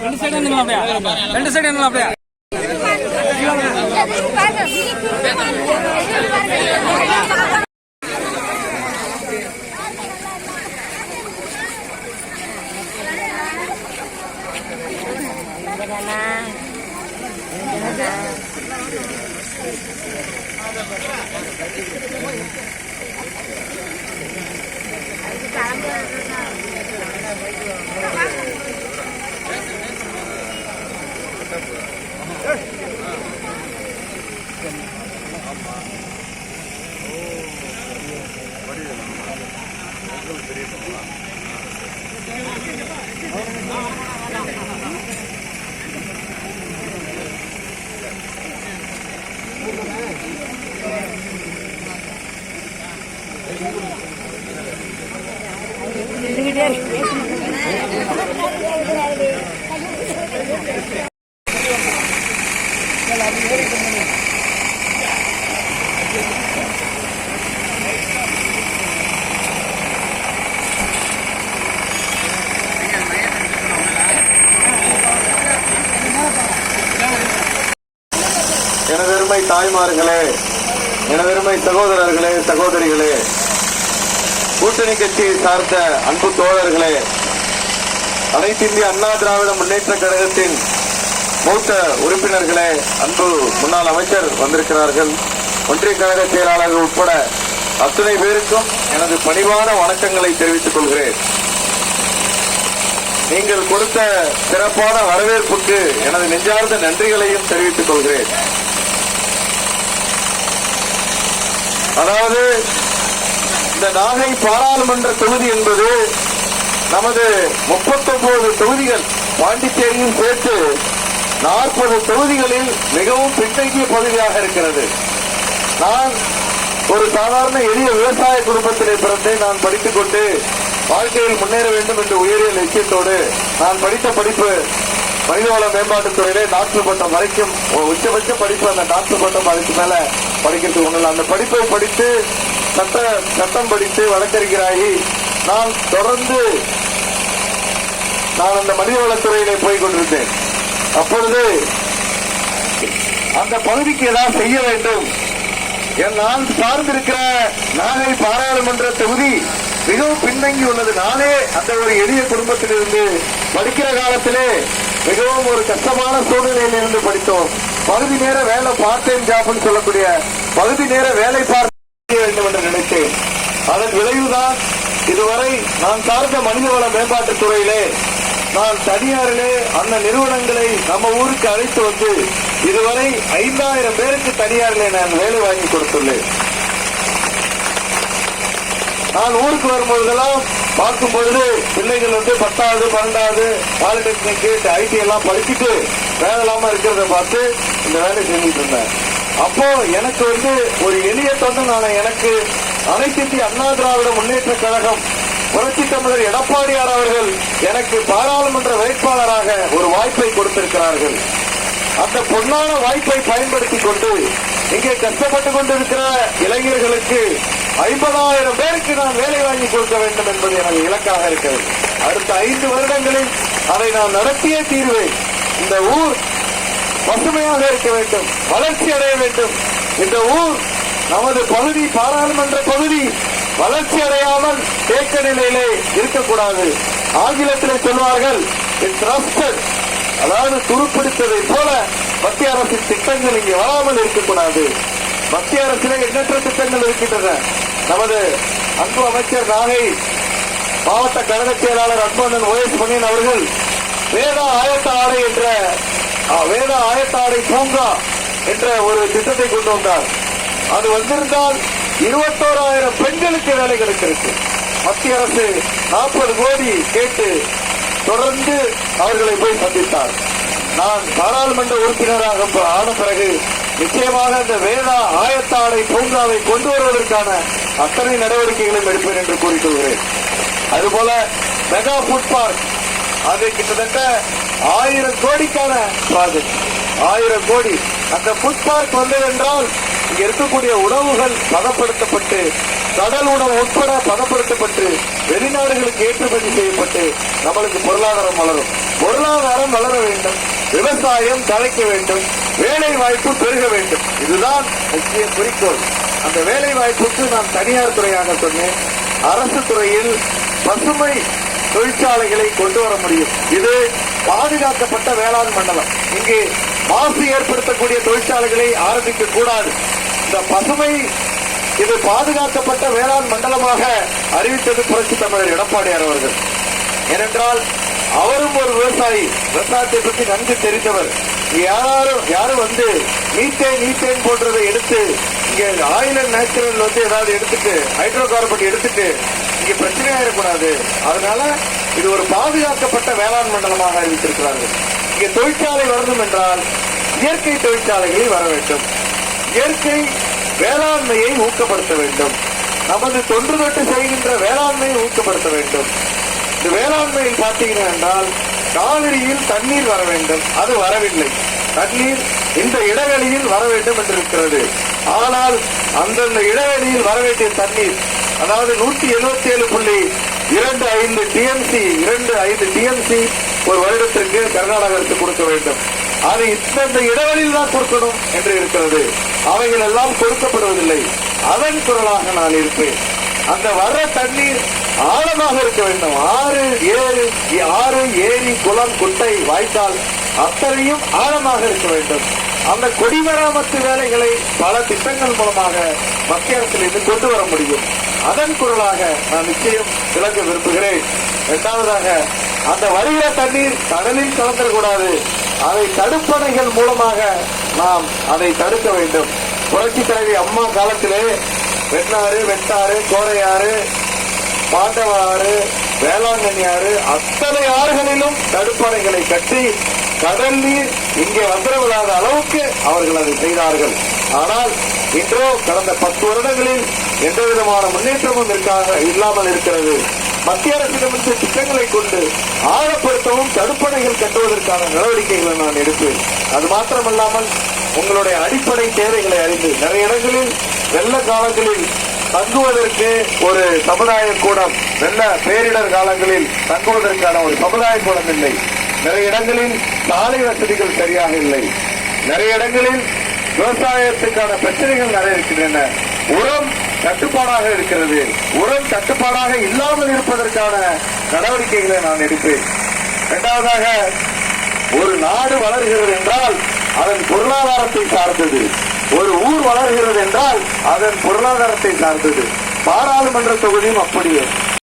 ரெண்டு சைடு என்ன அப்படியே எனதருமை தாய்மார்களே, எனதருமை சகோதரர்களே, சகோதரிகளே, கூட்டணி கட்சியை சார்ந்த அன்பு தோழர்களே, அனைத்து இந்திய அண்ணா திராவிட முன்னேற்ற கழகத்தின் மூத்த உறுப்பினர்களே, அன்பு முன்னாள் அமைச்சர் வந்திருக்கிறார்கள், ஒன்றிய கழக செயலாளர்கள் உட்பட அத்தனை பேருக்கும் எனது பணிவான வணக்கங்களை தெரிவித்துக் கொள்கிறேன். நீங்கள் கொடுத்த சிறப்பான வரவேற்புக்கு எனது நெஞ்சார்ந்த நன்றிகளையும் தெரிவித்துக் கொள்கிறேன். அதாவது இந்த நாகை பாராளுமன்ற தொகுதி என்பது நமது 39 தொகுதிகள் பாண்டிச்சேரியும் சேர்த்து 40 தொகுதிகளில் மிகவும் பின்தங்கிய பகுதியாக இருக்கிறது. நான் ஒரு சாதாரண எளிய விவசாய குடும்பத்திலே பிறந்தேன். நான் படித்துக் கொண்டு வாழ்க்கையில் முன்னேற வேண்டும் என்ற உயரிய லட்சியத்தோடு நான் படித்த படிப்பு மனிதவள மேம்பாட்டுத் துறையிலே டாக்டர் பட்டம் வரைக்கும் உச்சபட்ச படிப்பு. அந்த டாக்டர் பட்டம் அதுக்கு மேல படிக்கிறதுக்கு ஒண்ணு. அந்த படிப்பை படித்து சட்டம் படித்து வழக்கறிஞராகி நான் தொடர்ந்து அந்த மனிதவளத்துறையிலே போய் கொண்டிருந்தேன். அப்பொழுது அந்த பகுதிக்கு ஏதாவது செய்ய வேண்டும். நான் சார்ந்திருக்கிற நாகை பாராளுமன்ற தொகுதி மிகவும் பின்தங்கி உள்ளது. நானே அந்த ஒரு எளிய குடும்பத்திலிருந்து படிக்கிற காலத்திலே மிகவும் ஒரு கஷ்டமான சூழ்நிலையில் இருந்து படித்தோம். பகுதி நேர வேலை பார்ட் டைம் ஜாப்னு சொல்லக்கூடிய பகுதி நேர வேலை பார்க்க வேண்டும் என்று நினைத்தேன். அதன் விளைவுதான் இதுவரை நான் சார்ந்த மனிதவள மேம்பாட்டுத் துறையிலே நான் தனியாரிலே அந்த நிறுவனங்களை நம்ம ஊருக்கு அழைத்து வந்து இதுவரை 5000 பேருக்கு தனியாரிலே நான் வேலை வாங்கி கொடுத்துள்ளேன். நான் ஊருக்கு வரும்போதெல்லாம் பார்க்கும் பொழுது பிள்ளைகள் 10வது 12வது பாலிடெக்னிக் ஐடி எல்லாம் படிச்சுட்டு வேலை இல்லாம இருக்கிறத பார்த்து இந்த வேலை செஞ்சுட்டு இருந்தேன். அப்போ எனக்கு ஒரு எளிய தொண்டனான எனக்கு அனைத்து இந்திய அண்ணா திராவிட முன்னேற்ற கழகம் புரட்சி தமிழர் எடப்பாடியார் அவர்கள் எனக்கு பாராளுமன்ற வேட்பாளராக ஒரு வாய்ப்பை கொடுத்திருக்கிறார்கள். அந்த பொன்னான வாய்ப்பை பயன்படுத்திக் கொண்டு இங்கே கஷ்டப்பட்டுக் கொண்டிருக்கிற இளைஞர்களுக்கு 50,000 பேருக்கு நான் வேலை வாங்கி கொடுக்க வேண்டும் என்பது எனக்கு இலக்காக இருக்கிறது. அடுத்த 5 வருடங்களில் அதை நான் நடத்தியே தீர்வேன். இந்த ஊர் பசுமையாக இருக்க வேண்டும், வளர்ச்சி அடைய வேண்டும். இந்த ஊர் நமது பகுதி பாராளுமன்ற பகுதி வளர்ச்சி அடையாமல் தேக்க நிலையிலே இருக்கக்கூடாது. ஆங்கிலத்தில் சொல்வார்கள் அதாவது துருப்பிடித்ததை போல மத்திய அரசின் திட்டங்கள் இங்கே வராமல் இருக்கக்கூடாது. மத்திய அரசிலே எண்ணற்ற திட்டங்கள் இருக்கின்றன. நமது அன்பு அமைச்சர் நாகை மாவட்ட கழக செயலாளர் அன்பண்ணன் OS மணியன் அவர்கள் வேதா ஆயத்த ஆடை பூங்கா என்ற ஒரு திட்டத்தை கொண்டு வந்தார். அது வந்திருந்தால் 21,000 பெண்களுக்கு வேலை கிடைத்திருக்கு. மத்திய அரசு 40 கோடி கேட்டு தொடர்ந்து அவர்களை போய் சந்தித்தார். நான் பாராளுமன்ற உறுப்பினராக ஆன பிறகு நிச்சயமாக இந்த வேதா ஆயத்த ஆடை பூங்காவை கொண்டு வருவதற்கான அத்தனை நடவடிக்கைகளையும் எடுப்பேன் என்று கூறிக்கொள்கிறேன். அதுபோல மெகா ஃபுட் பார்க், அது கிட்டத்தட்ட 1000 கோடிக்கான ப்ராஜெக்ட். 1000 கோடி. அந்த ஃபுட் பார்க் வந்தது என்றால் இங்க இருக்கக்கூடிய உணவுகள் பதப்படுத்தப்பட்டு கடல் உணவு உட்பட பதப்படுத்தப்பட்டு வெளிநாடுகளுக்கு ஏற்றுமதி செய்யப்பட்டு நம்மளுக்கு பொருளாதாரம் வளரும். பொருளாதாரம் வளர வேண்டும், விவசாயம் தழைக்க வேண்டும், வேலை வாய்ப்பு பெருக வேண்டும். இதுதான் முக்கிய குறிக்கோள். அந்த வேலை வாய்ப்புக்கு நான் தனியார் துறையாக சொன்னேன். அரசு துறையில் பசுமை தொழிற்சாலைகளை கொண்டு வர முடியும். இது பாதுகாக்கப்பட்ட வேளாண் மண்டலம். இங்கே மாசு ஏற்படுத்தக்கூடிய தொழிற்சாலைகளை ஆரம்பிக்க கூடாது. இந்த பசுமை இது பாதுகாக்கப்பட்ட வேளாண் மண்டலமாக அறிவித்தது புரட்சி தமிழர் எடப்பாடியார் அவர்கள். ஏனென்றால் அவரும் ஒரு விவசாயி, விவசாயத்தை பற்றி நன்கு தெரிந்தவர். யாரும் வந்து மீத்தேன் போன்றதை எடுத்து இங்க ஆயில் அண்ட் நேச்சுரல் வந்து ஏதாவது எடுத்துட்டு ஹைட்ரோ கார்பன் எடுத்துட்டு இங்க பிரச்சனை ஆயிடக்கூடாது. அதனால இது ஒரு பாதுகாக்கப்பட்ட வேளாண் மண்டலமாக அறிவித்திருக்கிறார்கள். இங்க தொழிற்சாலை வரணும் என்றால் இயற்கை தொழிற்சாலைகளில் வர வேண்டும். இயற்கை வேளாண்மையை ஊக்கப்படுத்த வேண்டும். நமது தொன்று தொட்டு செய்கின்ற வேளாண்மையை ஊக்கப்படுத்த வேண்டும். இந்த வேளாண்மையில் பார்த்தீங்கன்னா என்றால் காவிரியில் தண்ணீர் வர வேண்டும், அது வரவில்லை. தண்ணீர் இந்த இடைவெளியில் வர வேண்டும் என்று இருக்கிறது. ஆனால் அந்தந்த இடைவெளியில் வர வேண்டிய தண்ணீர், அதாவது 177.25 டிஎம்சி ஒரு வருடத்திற்கு கர்நாடகத்திற்கு கொடுக்க வேண்டும். அது இந்த இடைவெளியில் தான் கொடுக்கணும் என்று இருக்கிறது. அவைகள் எல்லாம் கொடுக்கப்படுவதில்லை. அதன் குரலாக நான் இருப்பேன். அந்த வர்ற தண்ணீர் ஆழமாக இருக்க வேண்டும். ஆறு ஏரி குளம் குட்டை வாய்க்கால் அத்தனையும் ஆழமாக இருக்க வேண்டும். அந்த குடிமராமத்து வேலைகளை பல திட்டங்கள் மூலமாக மத்திய அரசிலிருந்து கொண்டு வர முடியும். அதன் குரலாக நான் நிச்சயம் விளக்க விரும்புகிறேன். இரண்டாவதாக, அந்த வருகிற தண்ணீர் கடலில் கலந்துடக்கூடாது. அதை தடுப்பணைகள் மூலமாக நாம் அதை தடுக்க வேண்டும். புரட்சி தலைவி அம்மா காலத்திலே வெண்ணாறு, வெட்டாறு, கோரையாறு, பாண்டவாறு, வேளாங்கண்ணி ஆறு, அத்தனை ஆறுகளிலும் தடுப்பணைகளை கட்டி கடல் நீர் இங்கே வந்துவிடாத அளவுக்கு அவர்கள் அதை செய்தார்கள். ஆனால் இன்றோ கடந்த 10 வருடங்களில் எந்த விதமான முன்னேற்றமும் இல்லாமல் இருக்கிறது. மத்திய அரசிடமிருந்து திட்டங்களை கொண்டு ஆழப்படுத்தவும் தடுப்பணைகள் கட்டுவதற்கான நடவடிக்கைகளை நான் எடுப்பேன். அது மாத்திரமல்லாமல் உங்களுடைய அடிப்படை தேவைகளை அறிந்து நிறைய இடங்களில் வெள்ள காலங்களில் தங்குவதற்கு ஒரு சமுதாய கூடம், வெள்ள பேரிடர் காலங்களில் தங்குவதற்கான ஒரு சமுதாய கூடம் இல்லை. நிறைய இடங்களில் சாலை வசதிகள் சரியாக இல்லை. நிறைய இடங்களில் விவசாயத்துக்கான பிரச்சனைகள் நிறைய இருக்கின்றன. உரம் தட்டுப்பாடாக இருக்கிறது. உரம் தட்டுப்பாடாக இல்லாமல் இருப்பதற்கான நடவடிக்கைகளை நான் எடுப்பேன். இரண்டாவதாக, ஒரு நாடு வளர்கிறது என்றால் அதன் பொருளாதாரத்தை சார்ந்தது. ஒரு ஊர் வளர்கிறது என்றால் அதன் பொருளாதாரத்தை சார்ந்தது. பாராளுமன்ற தொகுதியும் அப்படியே.